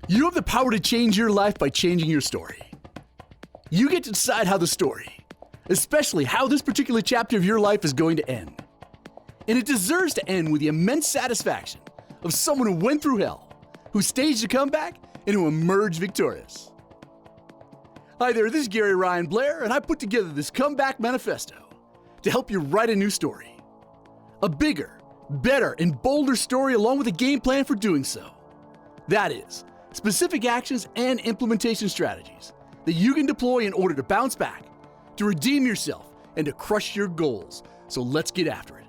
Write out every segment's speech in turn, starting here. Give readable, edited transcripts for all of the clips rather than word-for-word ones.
You have the power to change your life by changing your story. You get to decide how the story, especially how this particular chapter of your life is going to end. And it deserves to end with the immense satisfaction of someone who went through hell, who staged a comeback, and who emerged victorious. Hi there, this is Gary Ryan Blair, and I put together this comeback manifesto to help you write a new story. A bigger, better, and bolder story along with a game plan for doing so. That is, specific actions and implementation strategies that you can deploy in order to bounce back, to redeem yourself, and to crush your goals. So let's get after it.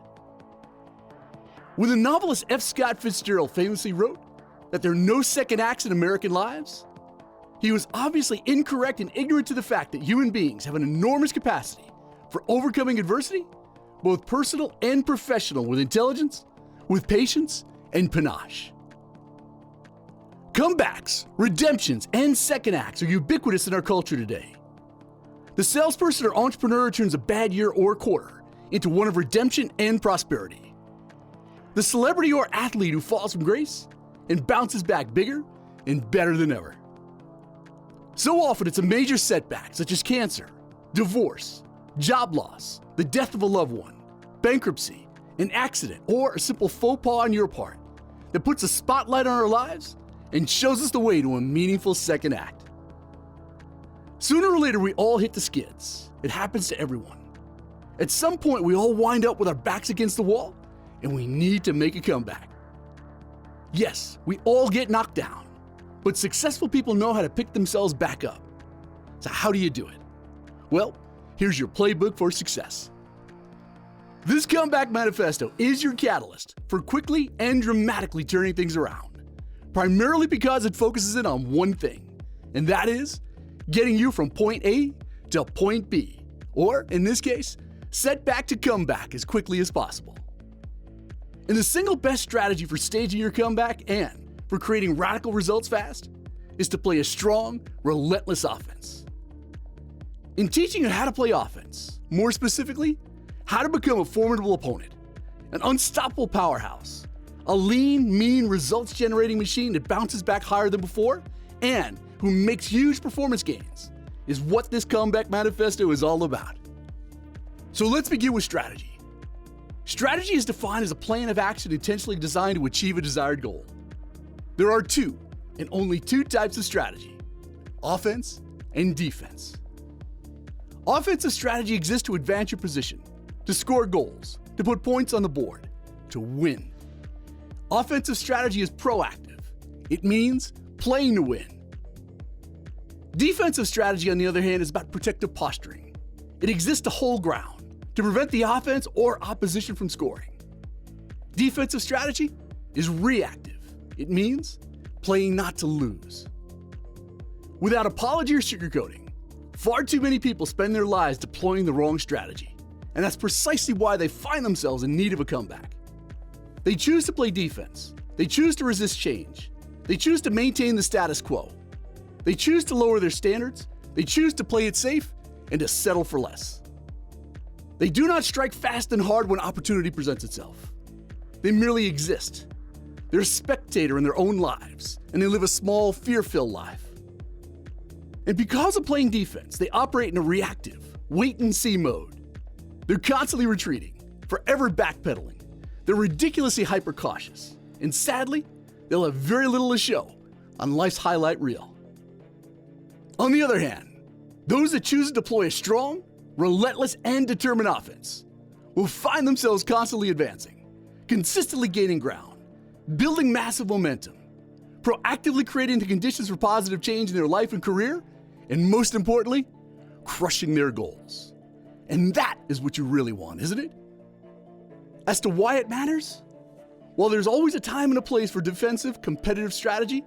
When the novelist F. Scott Fitzgerald famously wrote that there are no second acts in American lives, he was obviously incorrect and ignorant to the fact that human beings have an enormous capacity for overcoming adversity, both personal and professional, with intelligence, with patience, and panache. Comebacks, redemptions, and second acts are ubiquitous in our culture today. The salesperson or entrepreneur turns a bad year or quarter into one of redemption and prosperity. The celebrity or athlete who falls from grace and bounces back bigger and better than ever. So often it's a major setback such as cancer, divorce, job loss, the death of a loved one, bankruptcy, an accident, or a simple faux pas on your part that puts a spotlight on our lives and shows us the way to a meaningful second act. Sooner or later, we all hit the skids. It happens to everyone. At some point, we all wind up with our backs against the wall, and we need to make a comeback. Yes, we all get knocked down, but successful people know how to pick themselves back up. So how do you do it? Well, here's your playbook for success. This comeback manifesto is your catalyst for quickly and dramatically turning things around, primarily because it focuses in on one thing, and that is getting you from point A to point B, or in this case, setback to comeback as quickly as possible. And the single best strategy for staging your comeback and for creating radical results fast is to play a strong, relentless offense. In teaching you how to play offense, more specifically, how to become a formidable opponent, an unstoppable powerhouse, a lean, mean, results-generating machine that bounces back higher than before, and who makes huge performance gains, is what this comeback manifesto is all about. So let's begin with strategy. Strategy is defined as a plan of action intentionally designed to achieve a desired goal. There are two, and only two types of strategy: offense and defense. Offensive strategy exists to advance your position, to score goals, to put points on the board, to win. Offensive strategy is proactive. It means playing to win. Defensive strategy, on the other hand, is about protective posturing. It exists to hold ground, to prevent the offense or opposition from scoring. Defensive strategy is reactive. It means playing not to lose. Without apology or sugarcoating, far too many people spend their lives deploying the wrong strategy, and that's precisely why they find themselves in need of a comeback. They choose to play defense. They choose to resist change. They choose to maintain the status quo. They choose to lower their standards. They choose to play it safe and to settle for less. They do not strike fast and hard when opportunity presents itself. They merely exist. They're a spectator in their own lives, and they live a small, fear-filled life. And because of playing defense, they operate in a reactive, wait-and-see mode. They're constantly retreating, forever backpedaling. They're ridiculously hyper-cautious, and sadly, they'll have very little to show on life's highlight reel. On the other hand, those that choose to deploy a strong, relentless, and determined offense will find themselves constantly advancing, consistently gaining ground, building massive momentum, proactively creating the conditions for positive change in their life and career, and most importantly, crushing their goals. And that is what you really want, isn't it? As to why it matters? Well, there's always a time and a place for defensive, competitive strategy.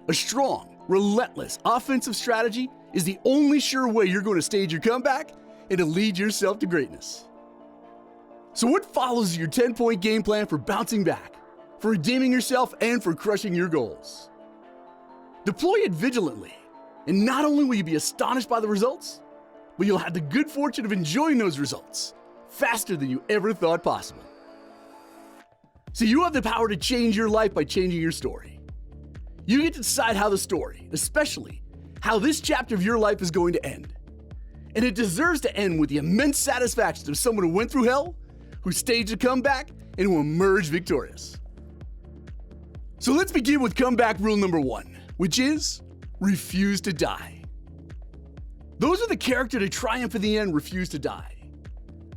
A strong, relentless, offensive strategy is the only sure way you're going to stage your comeback and to lead yourself to greatness. So what follows your 10-point game plan for bouncing back, for redeeming yourself, and for crushing your goals? Deploy it vigilantly, and not only will you be astonished by the results, but you'll have the good fortune of enjoying those results faster than you ever thought possible. So you have the power to change your life by changing your story. You get to decide how the story, especially how this chapter of your life, is going to end. And it deserves to end with the immense satisfaction of someone who went through hell, who staged a comeback, and who emerged victorious. So let's begin with comeback rule number 1, which is refuse to die. Those with the character to triumph in the end refuse to die.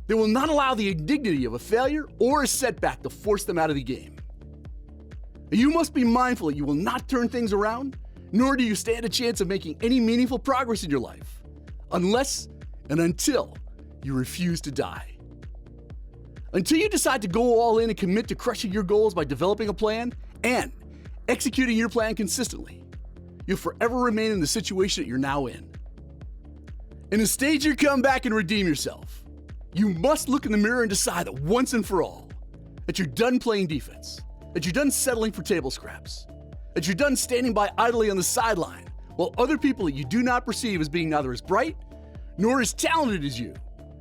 They will not allow the indignity of a failure or a setback to force them out of the game. You must be mindful that you will not turn things around, nor do you stand a chance of making any meaningful progress in your life, unless and until you refuse to die. Until you decide to go all in and commit to crushing your goals by developing a plan and executing your plan consistently, you'll forever remain in the situation that you're now in. And to stage your comeback and redeem yourself, you must look in the mirror and decide that once and for all, that you're done playing defense, that you're done settling for table scraps, that you're done standing by idly on the sideline while other people that you do not perceive as being neither as bright nor as talented as you,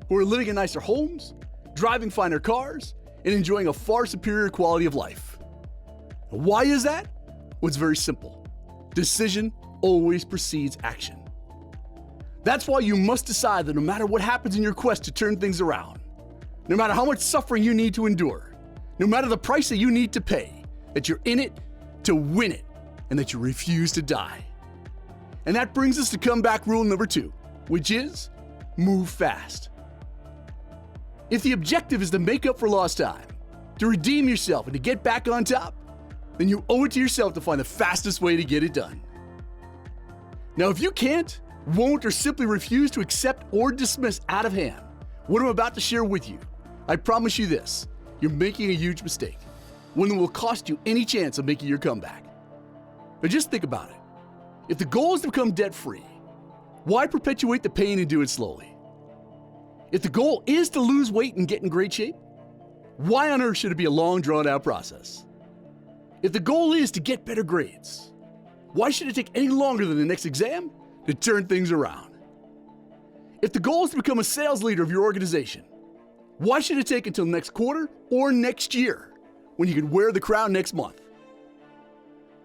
who are living in nicer homes, driving finer cars, and enjoying a far superior quality of life. Why is that? Well, it's very simple. Decision always precedes action. That's why you must decide that no matter what happens in your quest to turn things around, no matter how much suffering you need to endure, no matter the price that you need to pay, that you're in it to win it, and that you refuse to die. And that brings us to comeback rule number 2, which is move fast. If the objective is to make up for lost time, to redeem yourself, and to get back on top, then you owe it to yourself to find the fastest way to get it done. Now, if you can't, won't, or simply refuse to accept or dismiss out of hand what I'm about to share with you, I promise you this, you're making a huge mistake, one that will cost you any chance of making your comeback. Now just think about it. If the goal is to become debt-free, why perpetuate the pain and do it slowly? If the goal is to lose weight and get in great shape, why on earth should it be a long, drawn-out process? If the goal is to get better grades, why should it take any longer than the next exam to turn things around? If the goal is to become a sales leader of your organization, why should it take until next quarter or next year when you can wear the crown next month?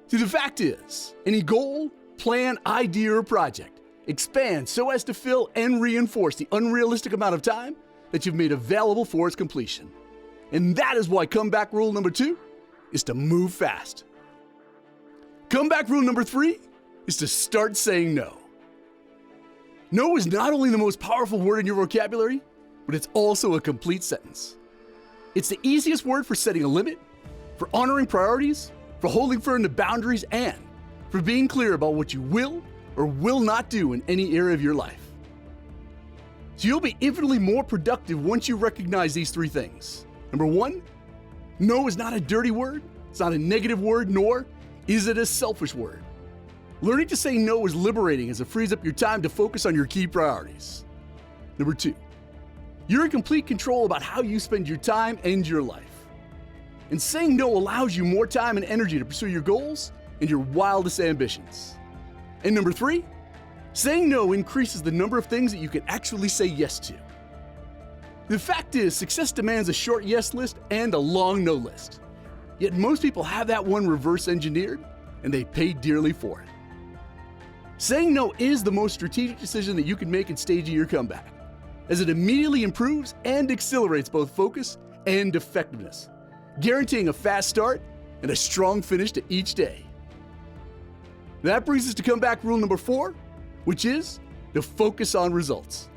See, the fact is, any goal, plan, idea, or project expands so as to fill and reinforce the unrealistic amount of time that you've made available for its completion. And that is why comeback rule number 2 is to move fast. Comeback rule number 3 is to start saying no. No is not only the most powerful word in your vocabulary, but it's also a complete sentence. It's the easiest word for setting a limit, for honoring priorities, for holding firm to boundaries, and for being clear about what you will or will not do in any area of your life. So you'll be infinitely more productive once you recognize these 3 things. Number 1, no is not a dirty word, it's not a negative word, nor is it a selfish word. Learning to say no is liberating as it frees up your time to focus on your key priorities. Number 2, you're in complete control about how you spend your time and your life. And saying no allows you more time and energy to pursue your goals and your wildest ambitions. And number 3, saying no increases the number of things that you can actually say yes to. The fact is, success demands a short yes list and a long no list. Yet most people have that one reverse engineered, and they pay dearly for it. Saying no is the most strategic decision that you can make in staging your comeback, as it immediately improves and accelerates both focus and effectiveness, guaranteeing a fast start and a strong finish to each day. That brings us to comeback rule number 4, which is to focus on results.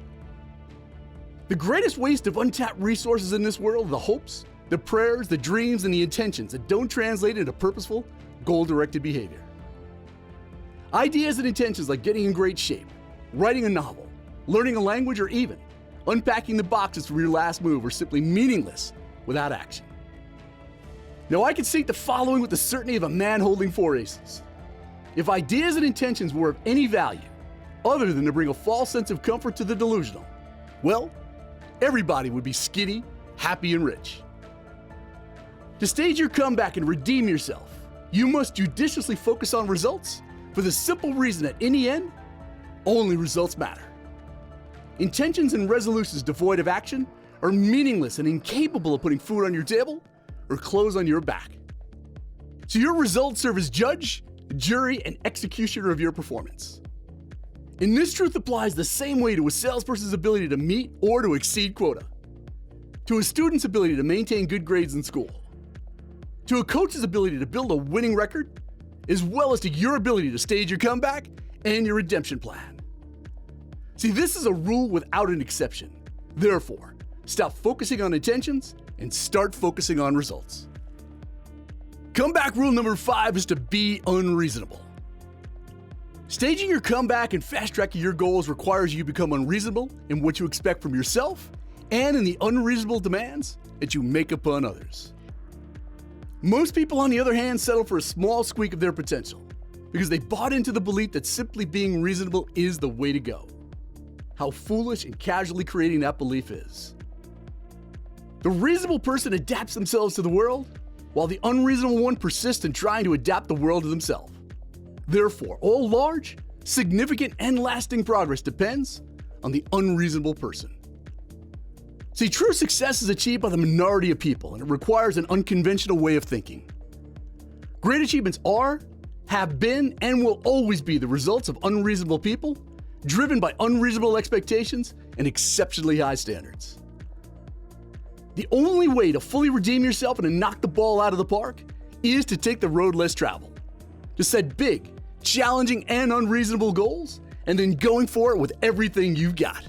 The greatest waste of untapped resources in this world are the hopes, the prayers, the dreams, and the intentions that don't translate into purposeful, goal-directed behavior. Ideas and intentions like getting in great shape, writing a novel, learning a language, or even unpacking the boxes for your last move are simply meaningless without action. Now, I can state the following with the certainty of a man holding 4 aces. If ideas and intentions were of any value, other than to bring a false sense of comfort to the delusional, well, everybody would be skinny, happy, and rich. To stage your comeback and redeem yourself, you must judiciously focus on results for the simple reason that in the end, only results matter. Intentions and resolutions devoid of action are meaningless and incapable of putting food on your table or clothes on your back. So your results serve as judge, jury, and executioner of your performance. And this truth applies the same way to a salesperson's ability to meet or to exceed quota, to a student's ability to maintain good grades in school, to a coach's ability to build a winning record, as well as to your ability to stage your comeback and your redemption plan. See, this is a rule without an exception. Therefore, stop focusing on intentions and start focusing on results. Comeback rule number 5 is to be unreasonable. Staging your comeback and fast-tracking your goals requires you become unreasonable in what you expect from yourself and in the unreasonable demands that you make upon others. Most people, on the other hand, settle for a small squeak of their potential because they bought into the belief that simply being reasonable is the way to go. How foolish and casually creating that belief is. The reasonable person adapts themselves to the world, while the unreasonable one persists in trying to adapt the world to themselves. Therefore, all large, significant, and lasting progress depends on the unreasonable person. See, true success is achieved by the minority of people, and it requires an unconventional way of thinking. Great achievements are, have been, and will always be the results of unreasonable people, driven by unreasonable expectations and exceptionally high standards. The only way to fully redeem yourself and to knock the ball out of the park is to take the road less traveled, to set big, challenging, and unreasonable goals, and then going for it with everything you've got.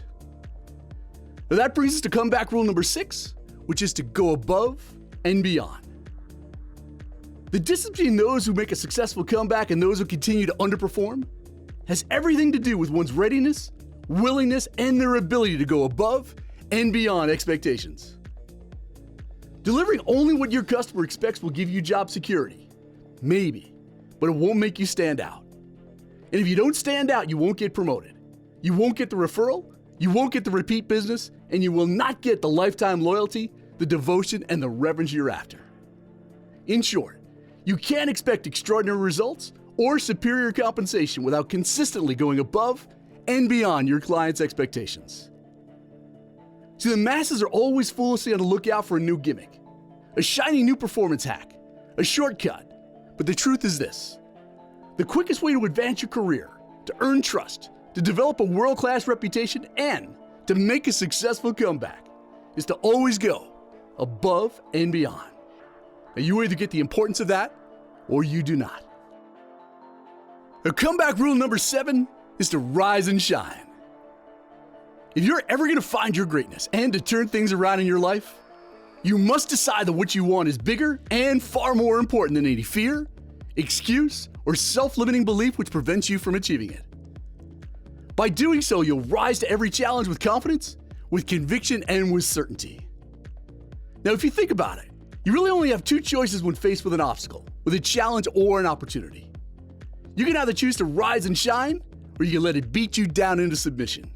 Now that brings us to comeback rule number 6, which is to go above and beyond. The distance between those who make a successful comeback and those who continue to underperform has everything to do with one's readiness, willingness, and their ability to go above and beyond expectations. Delivering only what your customer expects will give you job security. Maybe, but it won't make you stand out. And if you don't stand out, you won't get promoted. You won't get the referral, you won't get the repeat business, and you will not get the lifetime loyalty, the devotion, and the reverence you're after. In short, you can't expect extraordinary results or superior compensation without consistently going above and beyond your client's expectations. See, the masses are always foolishly on the lookout for a new gimmick, a shiny new performance hack, a shortcut. But the truth is this: the quickest way to advance your career, to earn trust, to develop a world-class reputation, and to make a successful comeback is to always go above and beyond. Now, you either get the importance of that or you do not. The comeback rule number 7 is to rise and shine. If you're ever going to find your greatness and to turn things around in your life, you must decide that what you want is bigger and far more important than any fear, excuse, or self-limiting belief which prevents you from achieving it. By doing so, you'll rise to every challenge with confidence, with conviction, and with certainty. Now, if you think about it, you really only have 2 choices when faced with an obstacle, with a challenge or an opportunity. You can either choose to rise and shine, or you can let it beat you down into submission.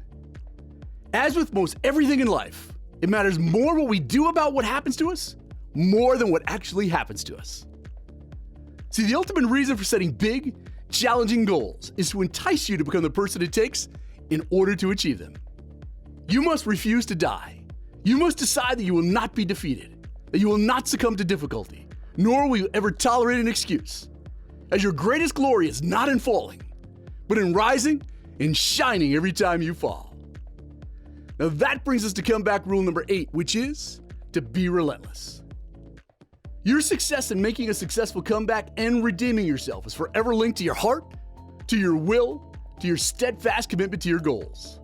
As with most everything in life, it matters more what we do about what happens to us, more than what actually happens to us. See, the ultimate reason for setting big, challenging goals is to entice you to become the person it takes in order to achieve them. You must refuse to die. You must decide that you will not be defeated, that you will not succumb to difficulty, nor will you ever tolerate an excuse, as your greatest glory is not in falling, but in rising and shining every time you fall. Now that brings us to comeback rule number 8, which is to be relentless. Your success in making a successful comeback and redeeming yourself is forever linked to your heart, to your will, to your steadfast commitment to your goals.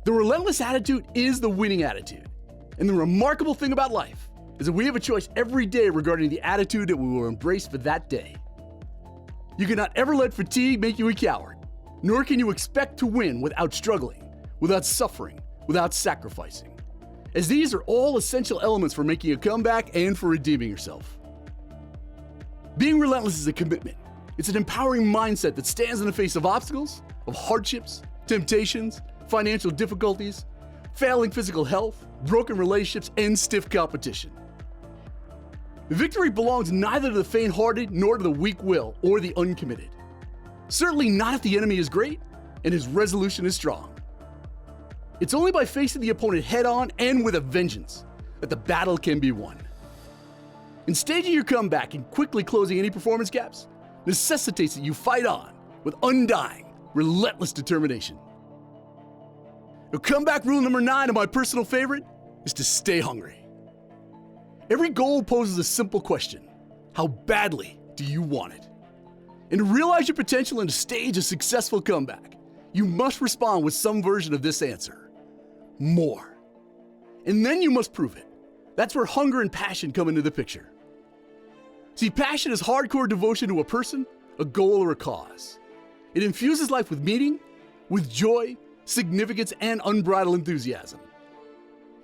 The relentless attitude is the winning attitude. And the remarkable thing about life is that we have a choice every day regarding the attitude that we will embrace for that day. You cannot ever let fatigue make you a coward, nor can you expect to win without struggling, without suffering, without sacrificing, as these are all essential elements for making a comeback and for redeeming yourself. Being relentless is a commitment. It's an empowering mindset that stands in the face of obstacles, of hardships, temptations, financial difficulties, failing physical health, broken relationships, and stiff competition. Victory belongs neither to the faint-hearted nor to the weak-willed or the uncommitted. Certainly not if the enemy is great and his resolution is strong. It's only by facing the opponent head-on and with a vengeance that the battle can be won. In staging your comeback and quickly closing any performance gaps, necessitates that you fight on with undying, relentless determination. Now, comeback rule number 9, and my personal favorite, is to stay hungry. Every goal poses a simple question: how badly do you want it? And to realize your potential and to stage a successful comeback, you must respond with some version of this answer: more. And then you must prove it. That's where hunger and passion come into the picture. See, passion is hardcore devotion to a person, a goal, or a cause. It infuses life with meaning, with joy, significance, and unbridled enthusiasm.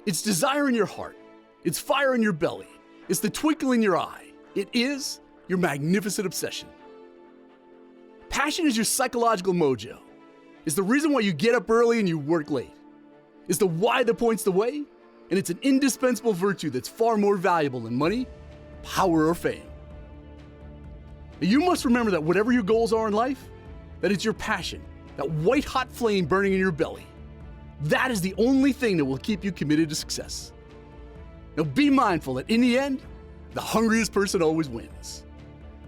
It's desire in your heart. It's fire in your belly. It's the twinkle in your eye. It is your magnificent obsession. Passion is your psychological mojo. It's the reason why you get up early and you work late. It's the why that points the way, and it's an indispensable virtue that's far more valuable than money, power, or fame. Now, you must remember that whatever your goals are in life, that it's your passion, that white-hot flame burning in your belly. That is the only thing that will keep you committed to success. Now, be mindful that in the end, the hungriest person always wins.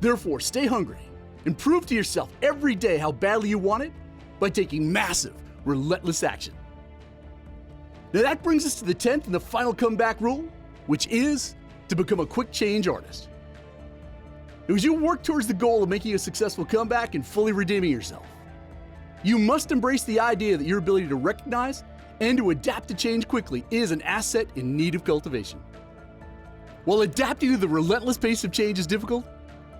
Therefore, stay hungry and prove to yourself every day how badly you want it by taking massive, relentless action. Now, that brings us to the 10th and the final comeback rule, which is to become a quick change artist. Now, as you work towards the goal of making a successful comeback and fully redeeming yourself, you must embrace the idea that your ability to recognize and to adapt to change quickly is an asset in need of cultivation. While adapting to the relentless pace of change is difficult,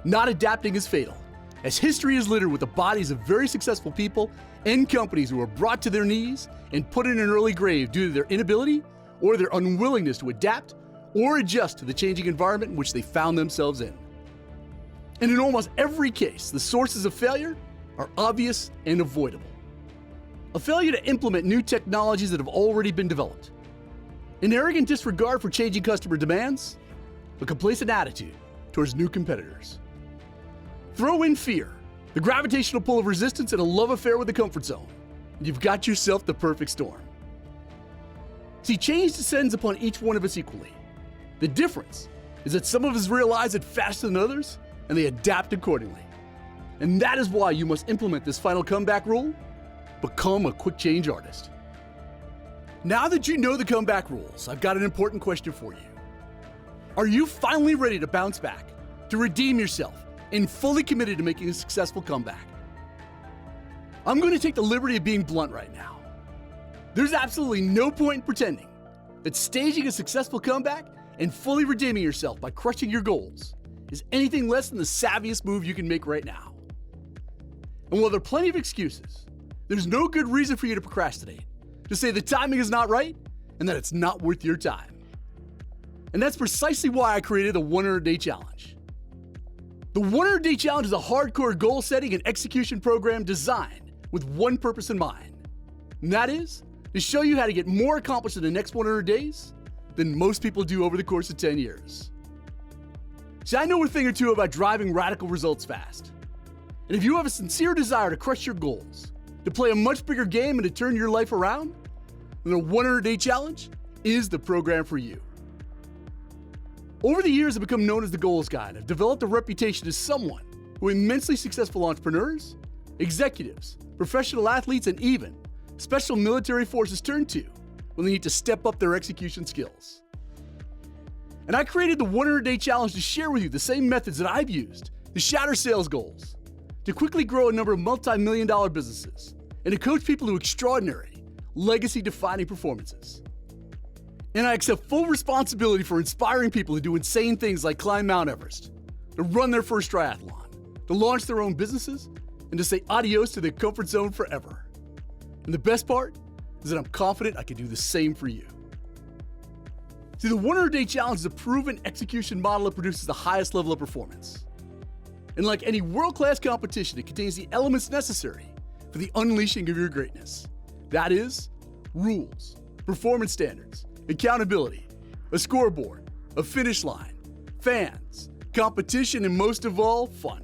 not adapting is fatal, as history is littered with the bodies of very successful people and companies who were brought to their knees and put in an early grave due to their inability or their unwillingness to adapt or adjust to the changing environment in which they found themselves in. And in almost every case, the sources of failure are obvious and avoidable. A failure to implement new technologies that have already been developed, an arrogant disregard for changing customer demands, a complacent attitude towards new competitors. Throw in fear, the gravitational pull of resistance, and a love affair with the comfort zone, and you've got yourself the perfect storm. See, change descends upon each one of us equally. The difference is that some of us realize it faster than others, and they adapt accordingly. And that is why you must implement this final comeback rule: become a quick change artist. Now that you know the comeback rules, I've got an important question for you. Are you finally ready to bounce back, to redeem yourself, and fully committed to making a successful comeback? I'm going to take the liberty of being blunt right now. There's absolutely no point in pretending that staging a successful comeback and fully redeeming yourself by crushing your goals is anything less than the savviest move you can make right now. And while there are plenty of excuses, there's no good reason for you to procrastinate, to say the timing is not right and that it's not worth your time. And that's precisely why I created the 100-Day Challenge. The 100-Day Challenge is a hardcore goal setting and execution program designed with one purpose in mind, and that is to show you how to get more accomplished in the next 100 days than most people do over the course of 10 years. See, I know a thing or two about driving radical results fast. And if you have a sincere desire to crush your goals, to play a much bigger game and to turn your life around, then the 100-Day Challenge is the program for you. Over the years, I've become known as the Goals Guy and have developed a reputation as someone who immensely successful entrepreneurs, executives, professional athletes, and even special military forces turn to when they need to step up their execution skills. And I created the 100-Day Challenge to share with you the same methods that I've used to shatter sales goals, to quickly grow a number of multi-million-dollar businesses, and to coach people to extraordinary, legacy-defining performances. And I accept full responsibility for inspiring people to do insane things like climb Mount Everest, to run their first triathlon, to launch their own businesses, and to say adios to their comfort zone forever. And the best part is that I'm confident I can do the same for you. See, the 100-Day Challenge is a proven execution model that produces the highest level of performance. And like any world-class competition, it contains the elements necessary for the unleashing of your greatness. That is, rules, performance standards, accountability, a scoreboard, a finish line, fans, competition, and most of all, fun.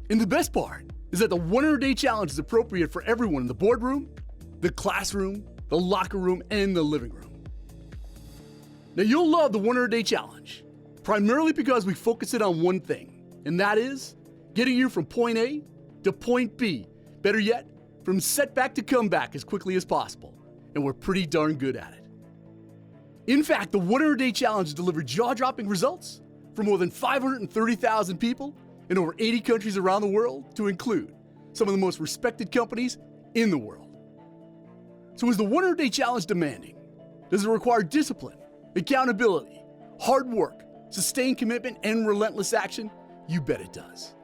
And the best part is that the 100-Day Challenge is appropriate for everyone in the boardroom, the classroom, the locker room, and the living room. Now, you'll love the 100-Day Challenge, primarily because we focus it on one thing, and that is getting you from point A to point B. Better yet, from setback to comeback as quickly as possible. And we're pretty darn good at it. In fact, the 100-Day Challenge has delivered jaw-dropping results for more than 530,000 people in over 80 countries around the world, to include some of the most respected companies in the world. So is the 100-Day Challenge demanding? Does it require discipline, accountability, hard work, sustained commitment, and relentless action? You bet it does.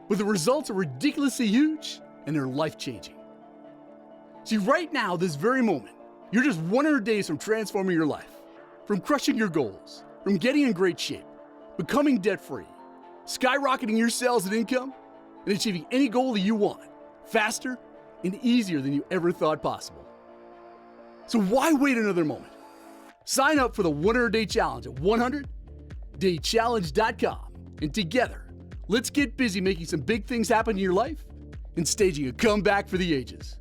But the results are ridiculously huge, and they're life-changing. See, right now, this very moment, you're just 100 days from transforming your life, from crushing your goals, from getting in great shape, becoming debt-free, skyrocketing your sales and income, and achieving any goal that you want, faster and easier than you ever thought possible. So why wait another moment? Sign up for the 100-Day Challenge at 100daychallenge.com, and together, let's get busy making some big things happen in your life and staging a comeback for the ages.